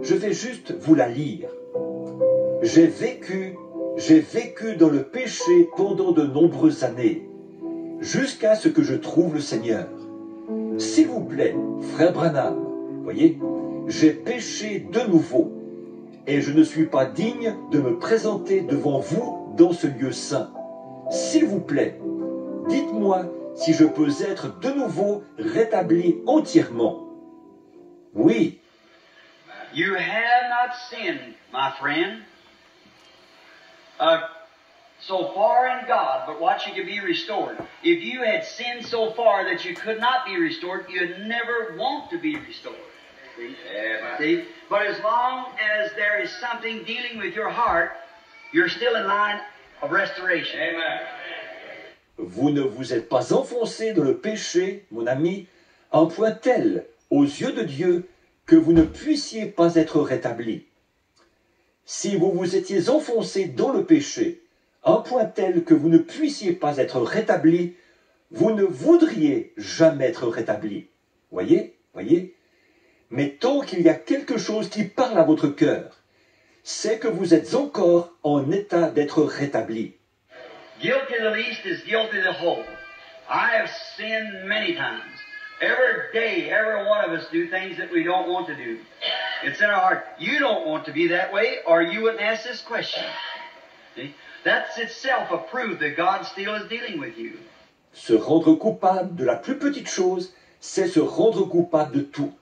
je vais juste vous la lire. J'ai vécu dans le péché pendant de nombreuses années, jusqu'à ce que je trouve le Seigneur. S'il vous plaît, frère Branham, voyez, j'ai péché de nouveau, et je ne suis pas digne de me présenter devant vous dans ce lieu saint. S'il vous plaît, dites-moi si je peux être de nouveau rétabli entièrement. Oui. You have not sinned, my friend, so far in God, but what you could be restored. If you had sinned so far that you could not be restored, you'd never want to be restored. See? See? But as long as there is something dealing with your heart, you're still in line of restoration. Amen. Vous ne vous êtes pas enfoncé dans le péché, mon ami, à un point tel, aux yeux de Dieu, que vous ne puissiez pas être rétabli. Si vous vous étiez enfoncé dans le péché, à un point tel que vous ne puissiez pas être rétabli, vous ne voudriez jamais être rétabli. Voyez, voyez. Mais tant qu'il y a quelque chose qui parle à votre cœur, c'est que vous êtes encore en état d'être rétabli. Guilty of the least is guilty of the whole. I have sinned many times. Every day, every one of us do things that we don't want to do. It's in our heart. You don't want to be that way, or you wouldn't ask this question. See? That's itself a proof that God still is dealing with you. Se rendre coupable de la plus petite chose, c'est se rendre coupable de tout.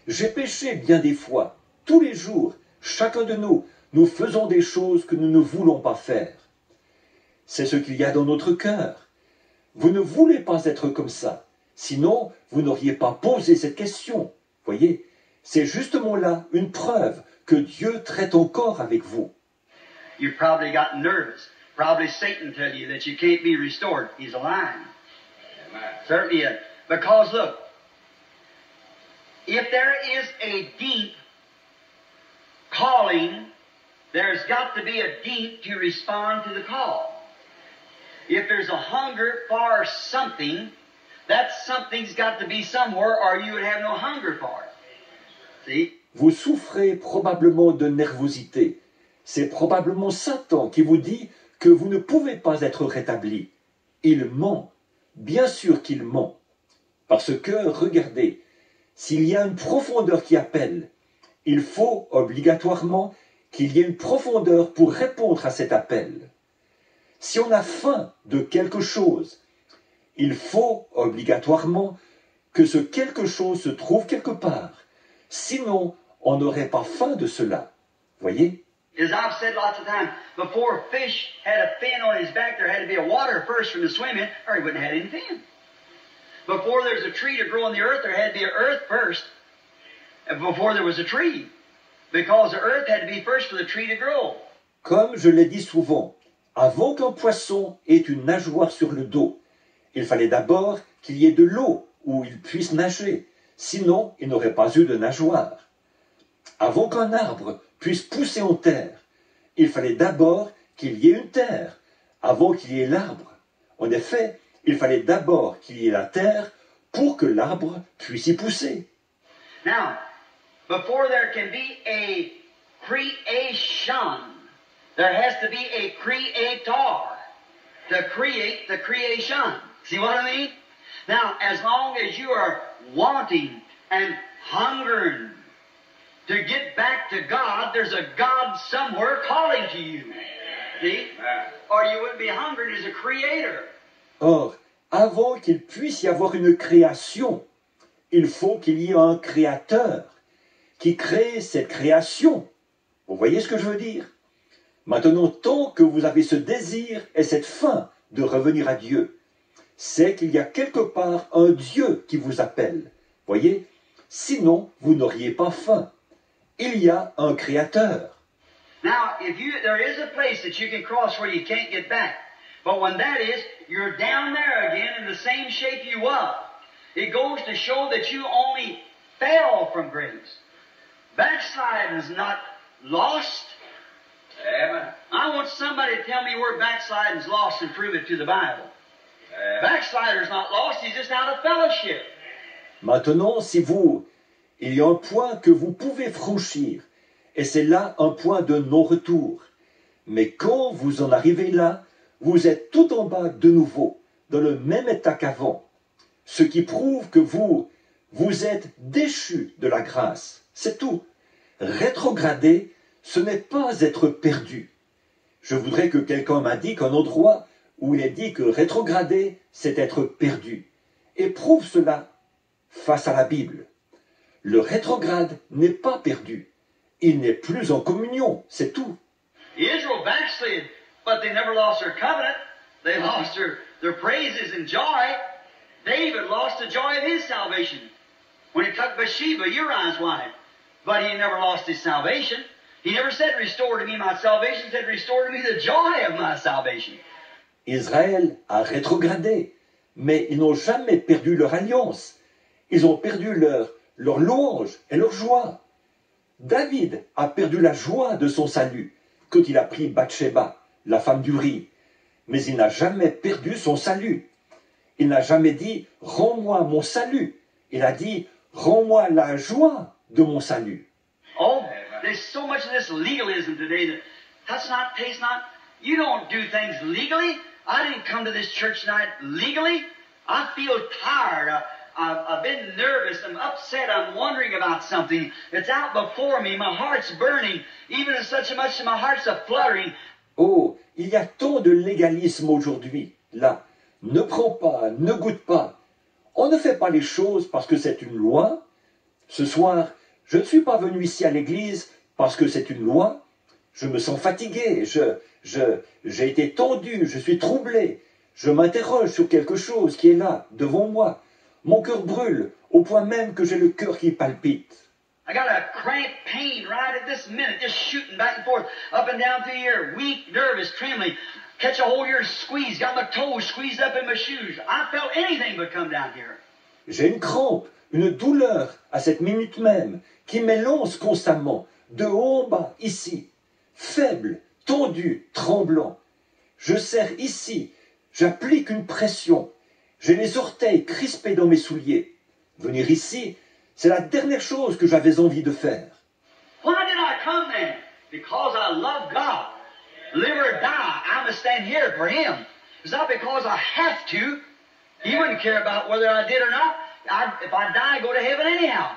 J'ai péché bien des fois. Tous les jours, chacun de nous faisons des choses que nous ne voulons pas faire. C'est ce qu'il y a dans notre cœur. Vous ne voulez pas être comme ça. Sinon, vous n'auriez pas posé cette question. Voyez, c'est justement là une preuve que Dieu traite encore avec vous. You probably got nervous. Probably Satan tell you that you can't be restored. He's a lying. Certainly is. Because look, if there is a deep calling, there's got to be a deep to respond to the call. If there's a hunger for something, that something's got to be somewhere or you would have no hunger for it. See? Vous souffrez probablement de nervosité. C'est probablement Satan qui vous dit que vous ne pouvez pas être rétabli. Il ment. Bien sûr qu'il ment. Parce que, regardez, s'il y a une profondeur qui appelle, il faut obligatoirement qu'il y ait une profondeur pour répondre à cet appel. Si on a faim de quelque chose, il faut obligatoirement que ce quelque chose se trouve quelque part. Sinon, on n'aurait pas faim de cela. Voyez? As I've said lots of times, before a fish had a fin on his back, there had to be a water first from to swim in, or he wouldn't have had any fin. Before there's a tree to grow on the earth, there had to be an earth first, and before there was a tree. Because the earth had to be first for the tree to grow. Comme je l'ai dit souvent, avant qu'un poisson ait une nageoire sur le dos, il fallait d'abord qu'il y ait de l'eau où il puisse nager. Sinon, il n'aurait pas eu de nageoire. Avant qu'un arbre puisse pousser en terre, il fallait d'abord qu'il y ait une terre, avant qu'il y ait l'arbre. En effet, il fallait d'abord qu'il y ait la terre pour que l'arbre puisse y pousser. Now, before there can be a creation, there has to be a creator to create the creation. See what I mean? Now, as long as you are wanting and hungering to get back to God, there's a God somewhere calling to you. See? Or you wouldn't be hungering as a creator. Or, avant qu'il puisse y avoir une création, il faut qu'il y ait un créateur qui crée cette création. Vous voyez ce que je veux dire? Maintenant, tant que vous avez ce désir et cette faim de revenir à Dieu, c'est qu'il y a quelque part un Dieu qui vous appelle. Voyez? Sinon, vous n'auriez pas faim. Il y a un créateur. Now, there is a place that you can cross where you can't get back. But when that is, you're down there again in the same shape you was. It goes to show that you only fell from grace. Backsliding is not lost. Amen. I want somebody to tell me where backsliding is lost and prove it to the Bible. Backslider's not lost, he's just out of fellowship. Maintenant, il y a un point que vous pouvez franchir et c'est là un point de non-retour. Mais quand vous en arrivez là, vous êtes tout en bas de nouveau, dans le même état qu'avant, ce qui prouve que vous êtes déchus de la grâce. C'est tout. Rétrograder, ce n'est pas être perdu. Je voudrais que quelqu'un m'indique un endroit où il est dit que rétrograder, c'est être perdu. Et prouve cela face à la Bible. Le rétrograde n'est pas perdu. Il n'est plus en communion, c'est tout. Israel backslid, but they never lost their covenant. They lost their praises and joy. David lost the joy of his salvation when he took Bathsheba, Uriah's wife. But he never lost his salvation. He never said, restore to me my salvation. He said, restore to me the joy of my salvation. Israël a rétrogradé, mais ils n'ont jamais perdu leur alliance. Ils ont perdu leur louange et leur joie. David a perdu la joie de son salut quand il a pris Bathsheba, la femme d'Uri. Mais il n'a jamais perdu son salut. Il n'a jamais dit « Rends-moi mon salut ». Il a dit « Rends-moi la joie de mon salut ». Oh, there's so much of this legalism today that touch not, taste not. You don't do things legally. I didn't come to this church tonight legally. I feel tired. I've been nervous. I'm upset. I'm wondering about something. It's out before me. My heart's burning. Even as such much my heart's a fluttering. Oh, il y a tant de légalisme aujourd'hui, là. Ne prends pas, ne goûte pas. On ne fait pas les choses parce que c'est une loi. Ce soir, je ne suis pas venu ici à l'église parce que c'est une loi. Je me sens fatigué, j'ai été tendu, je suis troublé. Je m'interroge sur quelque chose qui est là, devant moi. Mon cœur brûle, au point même que j'ai le cœur qui palpite. I got a cramp pain right at this minute, just shooting back and forth, up and down through here, weak, nervous, trembling. Catch a hold here, squeeze, got my toes squeezed up in my shoes. I felt anything but come down here. J'ai une crampe, une douleur à cette minute même, qui m'élance constamment, de haut en bas, ici, faible, tendu, tremblant. Je serre ici, j'applique une pression. J'ai les orteils crispés dans mes souliers. Venir ici, c'est la dernière chose que j'avais envie de faire. Why did I come then? Because I love God. Live or die, I must stand here for Him. It's not because I have to. He wouldn't care about whether I did or not. If I die, I go to heaven anyhow.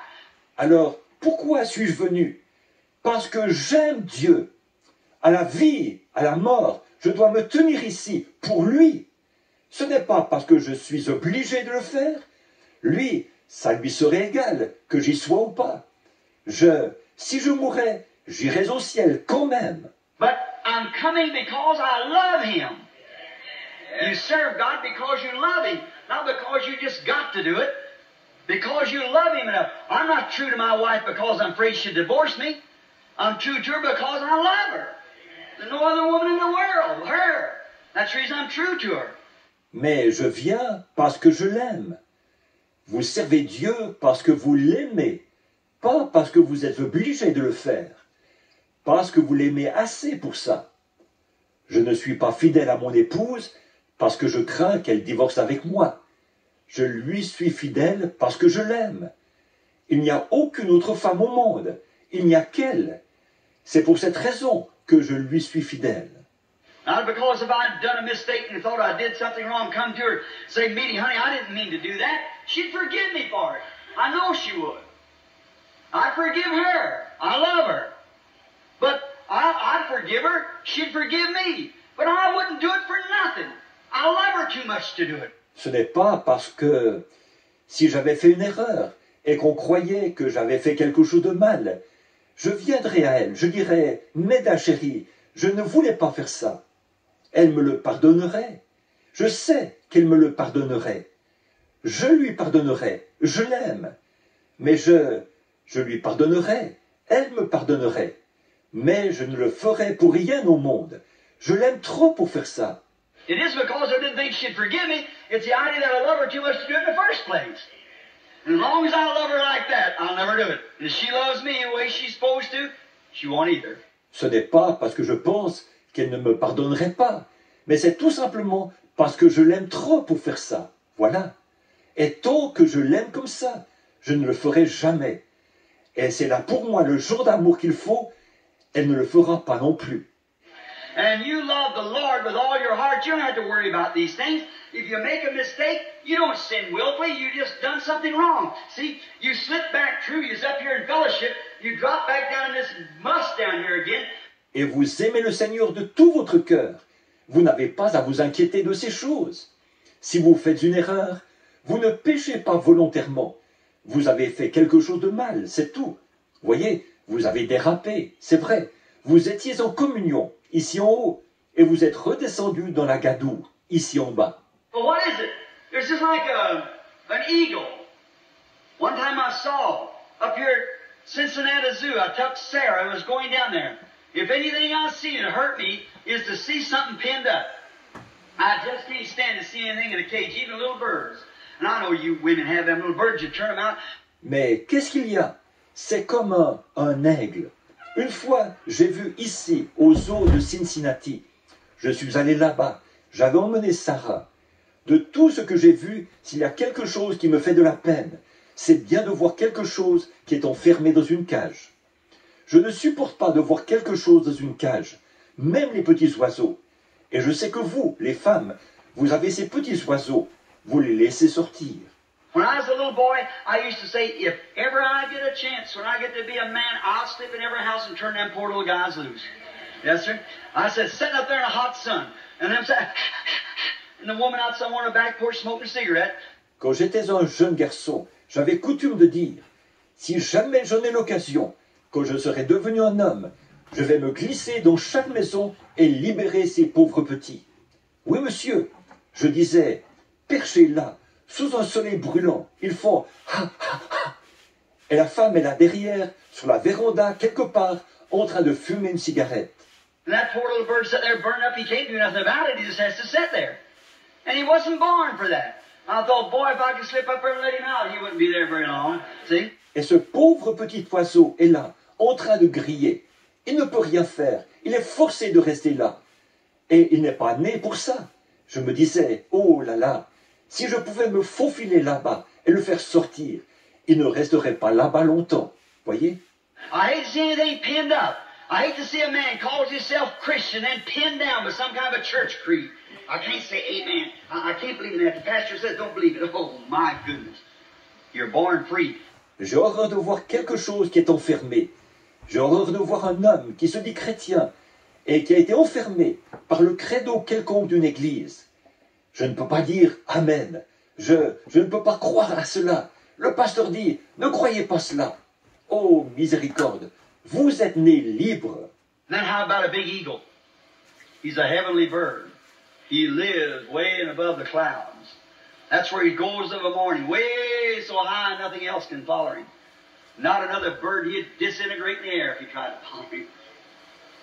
Alors, pourquoi suis-je venu? Parce que j'aime Dieu. À la vie, à la mort, je dois me tenir ici pour lui. Ce n'est pas parce que je suis obligé de le faire. Lui, ça lui serait égal que j'y sois ou pas. Si je mourais, j'irais au ciel quand même. But I'm coming because I love Him. You serve God because you love Him, not because you just got to do it. Because you love Him enough. I'm not true to my wife because I'm afraid she'll divorce me. I'm true to her because I love her. There's no other woman in the world, her. That's the reason I'm true to her. Mais je viens parce que je l'aime. Vous servez Dieu parce que vous l'aimez, pas parce que vous êtes obligé de le faire, parce que vous l'aimez assez pour ça. Je ne suis pas fidèle à mon épouse parce que je crains qu'elle divorce avec moi. Je lui suis fidèle parce que je l'aime. Il n'y a aucune autre femme au monde, il n'y a qu'elle. C'est pour cette raison que je lui suis fidèle. Not because if I'd done a mistake and thought I did something wrong, come to her, say, Meaty, honey, I didn't mean to do that. She'd forgive me for it. I know she would. I forgive her. I love her. But I'd forgive her. She'd forgive me. But I wouldn't do it for nothing. I love her too much to do it. Ce n'est pas parce que si j'avais fait une erreur et qu'on croyait que j'avais fait quelque chose de mal, je viendrais à elle, je dirais, Meda chérie, je ne voulais pas faire ça. Elle me le pardonnerait. Je sais qu'elle me le pardonnerait. Je lui pardonnerai, je l'aime. Mais je lui pardonnerai, elle me pardonnerait. Mais je ne le ferai pour rien au monde. Je l'aime trop pour faire ça. It is because I didn't think she'd forgive me. It's the idea that I love her too much to do it in the first place. And as long as I love her like that, I'll never do it. And if she loves me the way she's supposed to, she won't either. Ce n'est pas parce que je pense qu'elle ne me pardonnerait pas, mais c'est tout simplement parce que je l'aime trop pour faire ça. Voilà. Et tant que je l'aime comme ça, je ne le ferai jamais. Et c'est là pour moi le genre d'amour qu'il faut, elle ne le fera pas non plus. And you love the Lord with all your heart, you don't have to worry about these things. If you make a mistake, you don't sin willfully, you just done something wrong. See, you slip back through, you're up here in fellowship, you drop back down in this muss down here again. Et vous aimez le Seigneur de tout votre cœur. Vous n'avez pas à vous inquiéter de ces choses. Si vous faites une erreur, vous ne péchez pas volontairement. Vous avez fait quelque chose de mal, c'est tout. Voyez, vous avez dérapé, c'est vrai. Vous étiez en communion, ici en haut, et vous êtes redescendu dans la gadoue, ici en bas. Well, what is it? There's just like an eagle. One time I saw up here at Cincinnati Zoo, I took Sarah, I was going down there. If anything I see that hurt me is to see something pinned up. I just can't stand to see anything in a cage, even little birds. And I know you women have them little birds, you turn them out. Mais qu'est-ce qu'il y a? C'est comme un aigle. Une fois, j'ai vu ici, au zoo de Cincinnati. Je suis allé là-bas. J'avais emmené Sarah. De tout ce que j'ai vu, s'il y a quelque chose qui me fait de la peine, c'est bien de voir quelque chose qui est enfermé dans une cage. Je ne supporte pas de voir quelque chose dans une cage, même les petits oiseaux. Et je sais que vous, les femmes, vous avez ces petits oiseaux. Vous les laissez sortir. When I was a little boy, I used to say, if ever I get a chance, when I get to be a man, I'll slip in every house and turn them poor little guys loose. Yes, sir. I said, sitting up there in a hot sun, and them say, and the woman outside on the back porch smoking a cigarette. Quand j'étais un jeune garçon, j'avais coutume de dire, si jamais j'en ai l'occasion, quand je serai devenu un homme, je vais me glisser dans chaque maison et libérer ces pauvres petits. Oui, monsieur, je disais, perchez là, sous un soleil brûlant, ils font ha ha ha. Et la femme est là derrière, sur la véranda, quelque part, en train de fumer une cigarette. And that poor little bird sitting there burning up, he can't do nothing about it, he just has to sit there. And he wasn't born for that. I thought, boy, if I could slip up there and let him out, he wouldn't be there very long. See? Et ce pauvre petit oiseau est là, en train de griller. Il ne peut rien faire, il est forcé de rester là. Et il n'est pas né pour ça. Je me disais, oh là là, si je pouvais me faufiler là-bas et le faire sortir, il ne resterait pas là-bas longtemps. Voyez? I hate to see anything pinned up. I hate to see a man calls himself Christian and pinned down with some kind of a church creed. I can't say amen. I can't believe in that. The pastor says don't believe it. Oh, my goodness. You're born free. J'ai horreur de voir quelque chose qui est enfermé. J'ai horreur de voir un homme qui se dit chrétien et qui a été enfermé par le credo quelconque d'une église. Je ne peux pas dire Amen. Je ne peux pas croire à cela. Le pasteur dit, ne croyez pas cela. Oh, miséricorde, vous êtes né libre. Then how about a big eagle? He's a heavenly bird. He lives way and above the clouds. That's where he goes of a morning, way so high nothing else can follow him. Not another bird, he'd disintegrate in the air if he tried to follow him.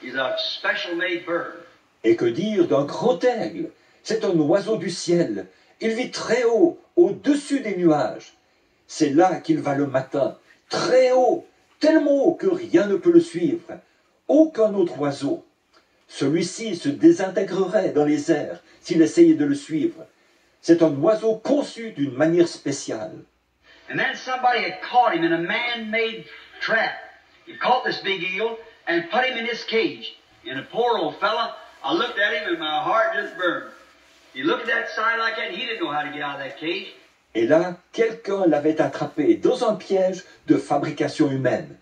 He's a special made bird. Et que dire d'un grand aigle? C'est un oiseau du ciel. Il vit très haut, au-dessus des nuages. C'est là qu'il va le matin, très haut, tellement haut que rien ne peut le suivre. Aucun autre oiseau. Celui-ci se désintégrerait dans les airs s'il essayait de le suivre. C'est un oiseau conçu d'une manière spéciale. And then somebody had caught him in a man-made trap. He caught this big eagle and put him in this cage. And the poor old fella, I looked at him and my heart just burned. He looked at that side like that and he didn't know how to get out of that cage. Et là, quelqu'un l'avait attrapé dans un piège de fabrication humaine.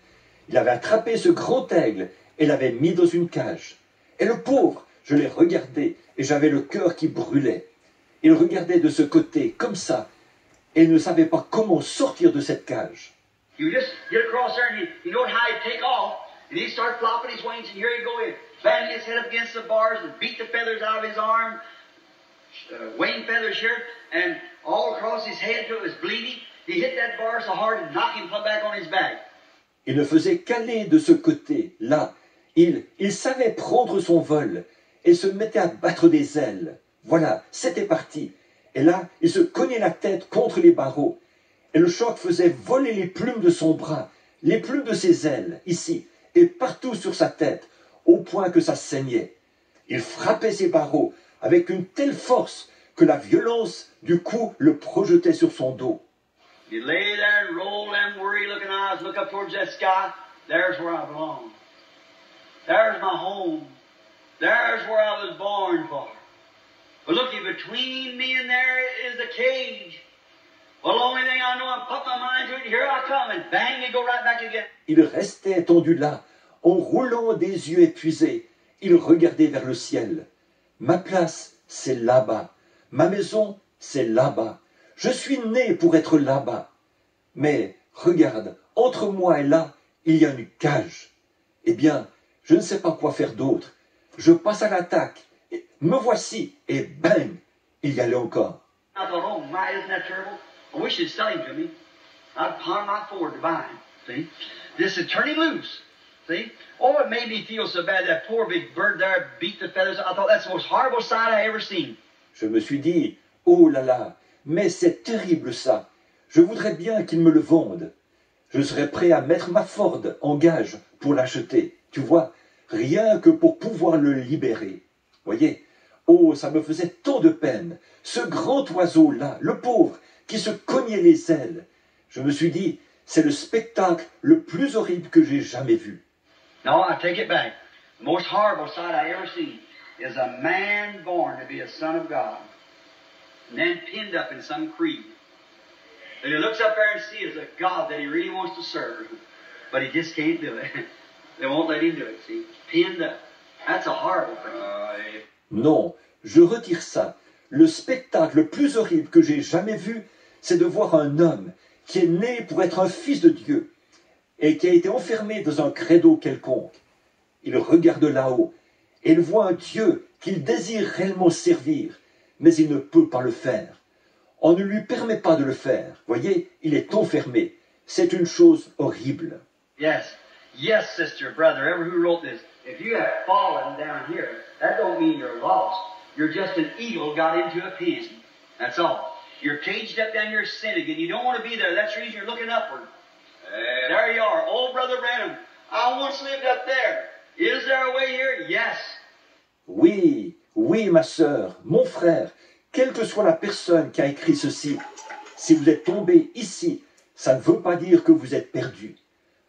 Il avait attrapé ce grand aigle et l'avait mis dans une cage. Et le pauvre, je l'ai regardé et j'avais le cœur qui brûlait. Il regardait de ce côté, comme ça, et ne savait pas comment sortir de cette cage. He would just get across there and he knowed how he'd take off. And he'd start flopping his wings and here he'd go in, bang his head up against the bars and beat the feathers out of his arm, wing feathers here, and all across his head till it was bleeding. He hit that bar so hard and knocked him plumb back on his back. Il ne faisait qu'aller de ce côté, là. Il savait prendre son vol et se mettait à battre des ailes. Voilà, c'était parti. Et là, il se cognait la tête contre les barreaux. Et le choc faisait voler les plumes de son bras, les plumes de ses ailes, ici, et partout sur sa tête, au point que ça saignait. Il frappait ses barreaux avec une telle force que la violence du coup le projetait sur son dos. He'd lay there and roll them worry-looking eyes, look up towards that sky. There's where I belong. There's my home. There's where I was born for. But looky, between me and there is a cage. Well, the only thing I know, I put my mind to it, here I come, and bang, you go right back again. Il restait étendu là, en roulant des yeux épuisés. Il regardait vers le ciel. Ma place, c'est là-bas. Ma maison, c'est là-bas. Je suis né pour être là-bas. Mais regarde, entre moi et là, il y a une cage. Eh bien, je ne sais pas quoi faire d'autre. Je passe à l'attaque. Me voici, et bang, il y allait encore. I thought, oh my, isn't that terrible? I wish you'd sell him to me. I'd pawn my Ford to buy him. See? This is turn him loose. See? Oh, it made me feel so bad. That poor big bird there beat the feathers. I thought that's the most horrible sight I ever seen. Je me suis dit, oh là là, mais c'est terrible ça. Je voudrais bien qu'il me le vonde. Je serais prêt à mettre ma Ford en gage pour l'acheter. Tu vois, rien que pour pouvoir le libérer. Voyez? Oh, ça me faisait tant de peine. Ce grand oiseau-là, le pauvre, qui se cognait les ailes. Je me suis dit, c'est le spectacle le plus horrible que j'ai jamais vu. No, I take it back. The most horrible sight I ever seen is a man born to be a son of God, and then pinned up in some creed. And he looks up there and sees a God that he really wants to serve, but he just can't do it. They won't let him do it, see? Pinned up. That's a horrible thing. Non, je retire ça. Le spectacle le plus horrible que j'ai jamais vu, c'est de voir un homme qui est né pour être un fils de Dieu et qui a été enfermé dans un credo quelconque. Il regarde là-haut et il voit un Dieu qu'il désire réellement servir, mais il ne peut pas le faire. On ne lui permet pas de le faire. Voyez, il est enfermé. C'est une chose horrible. Yes, yes, sister, brother, ever who wrote this, if you have fallen down here, that don't mean you're lost. You're just an eagle got into a pen. That's all. You're caged up down your sin again. You don't want to be there. That's the reason you're looking upward. There you are. Old Brother Branham. I once lived up there. Is there a way here? Yes. Oui, oui, ma sœur, mon frère, quelle que soit la personne qui a écrit ceci, si vous êtes tombé ici, ça ne veut pas dire que vous êtes perdu.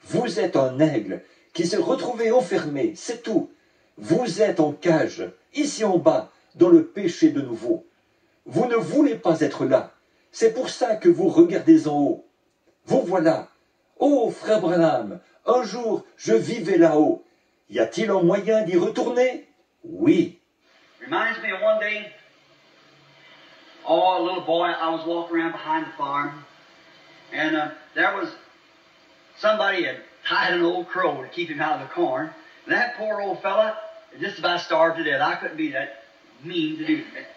Vous êtes un aigle qui s'est retrouvé enfermé, c'est tout. Vous êtes en cage, ici en bas, dans le péché de nouveau. Vous ne voulez pas être là. C'est pour ça que vous regardez en haut. Vous voilà. Oh, frère Branham, un jour, je vivais là-haut. Y a-t-il un moyen d'y retourner? Oui. Reminds me of one day, oh, a little boy, I was walking around behind the farm, and there was somebody had tied an old crow to keep him out of the corn, and that poor old fella just about starved to death. I couldn't be that mean to do that.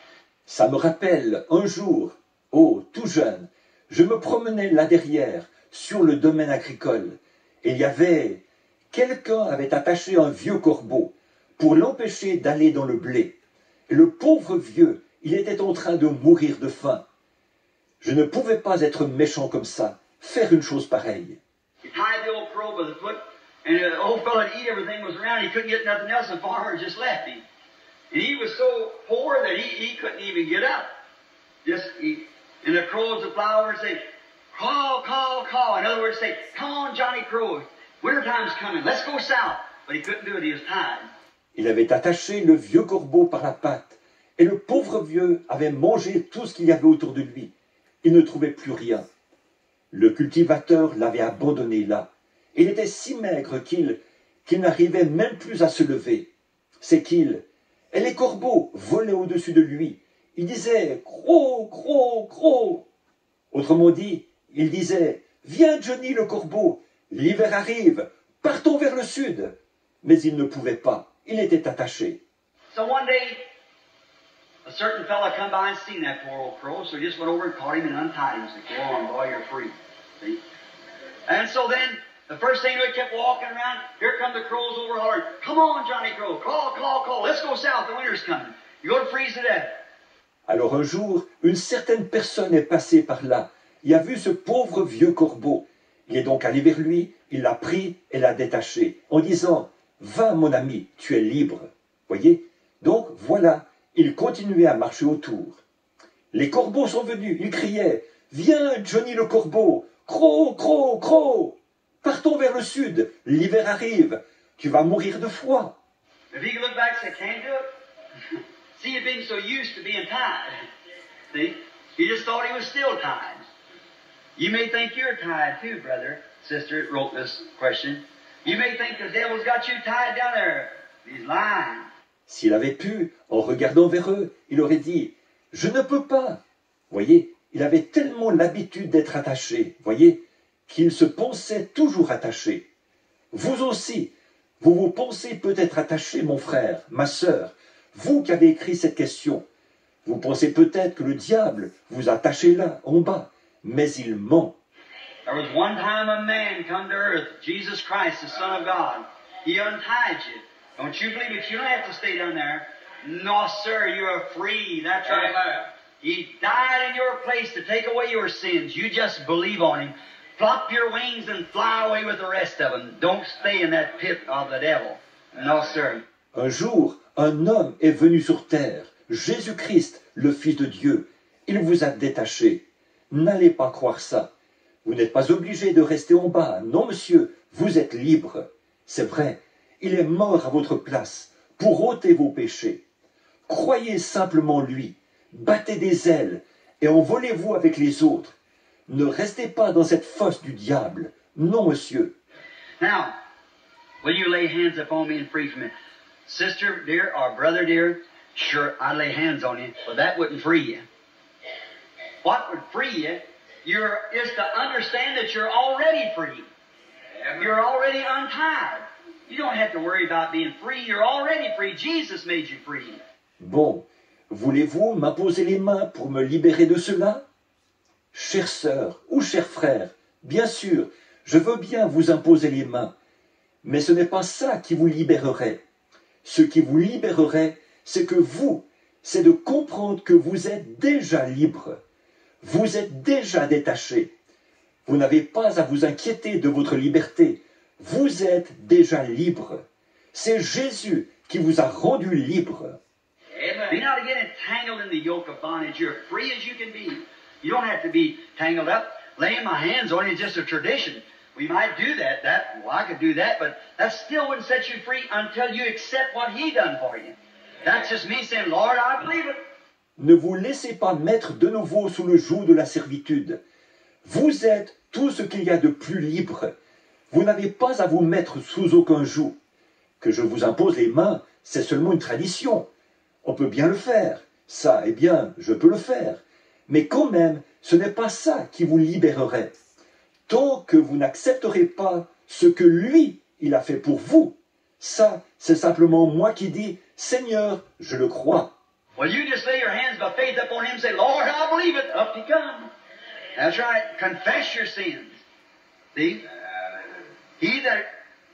Ça me rappelle un jour, oh, tout jeune, je me promenais là derrière, sur le domaine agricole, et il y avait... Quelqu'un avait attaché un vieux corbeau pour l'empêcher d'aller dans le blé. Et le pauvre vieux, il était en train de mourir de faim. Je ne pouvais pas être méchant comme ça, faire une chose pareille. He tied the old crow by the foot, and the old fella had eat everything was around. He couldn't get nothing else, and the farmer just left him. And he was so poor that he couldn't even get up. And the crows would fly over and say, call, call, call. In other words, say, come on, Johnny Crow. Wintertime's coming. Let's go south. But he couldn't do it. He was tied. Il avait attaché le vieux corbeau par la patte, et le pauvre vieux avait mangé tout ce qu'il y avait autour de lui. Il ne trouvait plus rien. Le cultivateur l'avait abandonné là. Il était si maigre qu'il n'arrivait même plus à se lever. C'est qu'il, et les corbeaux volaient au-dessus de lui. Il disait « Gros, gros, gros ». Autrement dit, il disait « Viens Johnny le corbeau, l'hiver arrive, partons vers le sud ». Mais il ne pouvait pas, il était attaché. So one day, a certain fella come by and seen that poor old crow, so he just went over and caught him and untied him and said, go on, boy, you're free. See? And so then, the first thing he kept walking around, here come the crows over hollering, come on, Johnny Crow, call, call, call, let's go south, the winter's coming. You're going to freeze to death. Alors un jour, une certaine personne est passée par là. Il a vu ce pauvre vieux corbeau. Il est donc allé vers lui, il l'a pris et l'a détaché, en disant « Va, mon ami, tu es libre. » Voyez? Donc voilà, il continuait à marcher autour. Les corbeaux sont venus, ils criaient « Viens, Johnny le corbeau, croc, croc, croc. Partons vers le sud, l'hiver arrive. tu vas mourir de froid. If he could look back and say, can't do it. See, he'd been so used to being tied. See? He just thought he was still tied. You may think you're tied too, brother, sister, wrote this question. You may think the devil's got you tied down there. He's lying. S'il avait pu, en regardant vers eux, il aurait dit « Je ne peux pas ». Voyez, il avait tellement l'habitude d'être attaché, voyez, qu'il se pensait toujours attaché. Vous aussi, vous vous pensez peut-être attaché, mon frère, ma sœur, vous qui avez écrit cette question. Vous pensez peut-être que le diable vous a attaché là, en bas, mais il ment. There was one time a man come to earth, Jesus Christ, the Son of God. He untied you. Don't you believe it? You don't have to stay down there. No, sir, you are free. That's right. He died in your place to take away your sins. You just believe on him. Flop your wings and fly away with the rest of them. Don't stay in that pit of the devil. No, sir. Un jour, un homme est venu sur terre, Jésus-Christ, le Fils de Dieu. Il vous a détaché. N'allez pas croire ça. Vous n'êtes pas obligé de rester en bas. Non, monsieur, vous êtes libre. C'est vrai, il est mort à votre place pour ôter vos péchés. Croyez simplement lui, battez des ailes et envolez-vous avec les autres. Ne restez pas dans cette fosse du diable. Non, monsieur. Now, will you lay hands upon me and free from it? Sister dear or brother dear, sure, I'd lay hands on you, but that wouldn't free you. What would free you is to understand that you're already free. You're already untied. You don't have to worry about being free. You're already free. Jesus made you free. Bon, voulez-vous m'imposer les mains pour me libérer de cela? Chère sœur ou cher frère, bien sûr, je veux bien vous imposer les mains, mais ce n'est pas ça qui vous libérerait. Ce qui vous libérerait, c'est c'est de comprendre que vous êtes déjà libre. Vous êtes déjà détaché. Vous n'avez pas à vous inquiéter de votre liberté. Vous êtes déjà libre. C'est Jésus qui vous a rendu libre. Be not to get entangled in the yoke of bondage. You're free as you can be. You don't have to be tangled up. Laying my hands on you is just a tradition. We might do that. I could do that, but that still wouldn't set you free until you accept what He done for you. That's just me saying, Lord, I believe it. Ne vous laissez pas mettre de nouveau sous le joug de la servitude. Vous êtes tout ce qu'il y a de plus libre. Vous n'avez pas à vous mettre sous aucun joug. Que je vous impose les mains, c'est seulement une tradition. On peut bien le faire. Ça, eh bien, je peux le faire. Mais quand même, ce n'est pas ça qui vous libérerait. Tant que vous n'accepterez pas ce que lui, il a fait pour vous, ça, c'est simplement moi qui dis, Seigneur, je le crois. Well, you just lay your hands by faith upon Him and say, Lord, I believe it. Up you come. That's right. Confess your sins. See? He that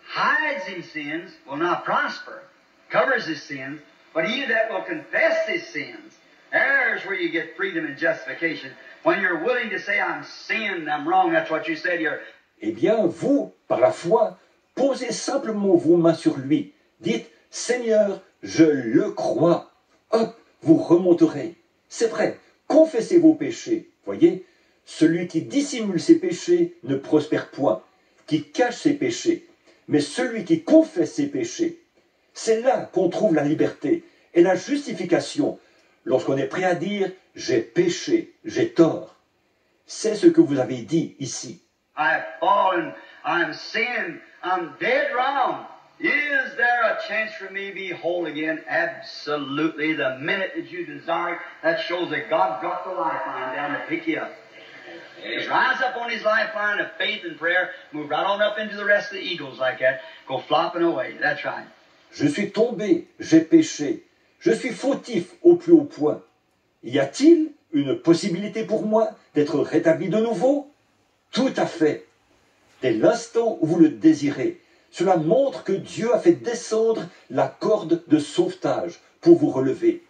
hides his sins will not prosper, covers his sins, but he that will confess his sins, there's where you get freedom and justification. When you're willing to say, I'm sinned, I'm wrong, that's what you said here. Eh bien, vous, par la foi, posez simplement vos mains sur lui. Dites, Seigneur, je le crois. Hop, vous remonterez. C'est vrai, confessez vos péchés. Voyez, celui qui dissimule ses péchés ne prospère point, qui cache ses péchés. Mais celui qui confesse ses péchés, c'est là qu'on trouve la liberté et la justification, lorsqu'on est prêt à dire « j'ai péché, j'ai tort ». C'est ce que vous avez dit ici. I have fallen, I'm sinned, I'm dead wrong. Is there a chance for me to be whole again? Absolutely. The minute that you desire it, that shows that God dropped the lifeline down to pick you up. Just rise up on His lifeline of faith and prayer, move right on up into the rest of the eagles like that, go flopping away. That's right. Je suis tombé, j'ai péché, je suis fautif au plus haut point. Y a-t-il une possibilité pour moi d'être rétabli de nouveau? Tout à fait. Dès l'instant où vous le désirez, cela montre que Dieu a fait descendre la corde de sauvetage pour vous relever.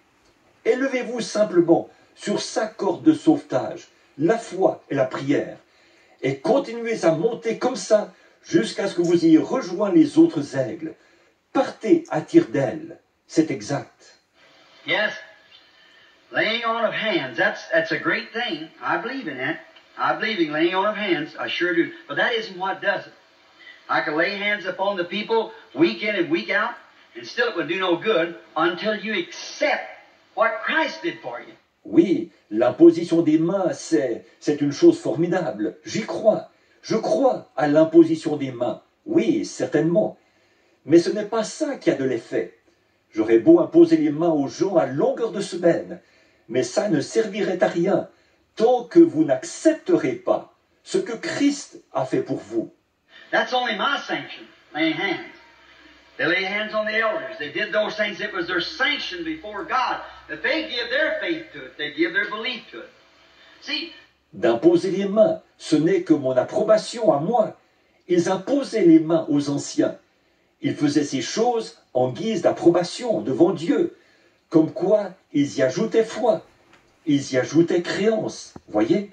Élevez-vous simplement sur sa corde de sauvetage, la foi et la prière, et continuez à monter comme ça jusqu'à ce que vous ayez rejoint les autres aigles. Partez à tire-d'aile, c'est exact. Yes, laying on of hands, that's a great thing. I believe in that. I believe in laying on of hands, I sure do. But that isn't what does it. I could lay hands upon the people week in and week out, and still it would do no good until you accept what Christ did for you. Oui, l'imposition des mains, c'est une chose formidable. J'y crois. Je crois à l'imposition des mains. Oui, certainement. Mais ce n'est pas ça qui a de l'effet. J'aurais beau imposer les mains aux gens à longueur de semaine, mais ça ne servirait à rien tant que vous n'accepterez pas ce que Christ a fait pour vous. That's only my sanction, laying hands. They lay hands on the elders. They did those things. It was their sanction before God that they give their faith to it. They give their belief to it. See, D'imposer les mains, ce n'est que mon approbation à moi. Ils imposaient les mains aux anciens. Ils faisaient ces choses en guise d'approbation devant Dieu, comme quoi ils y ajoutaient foi, ils y ajoutaient créance, voyez?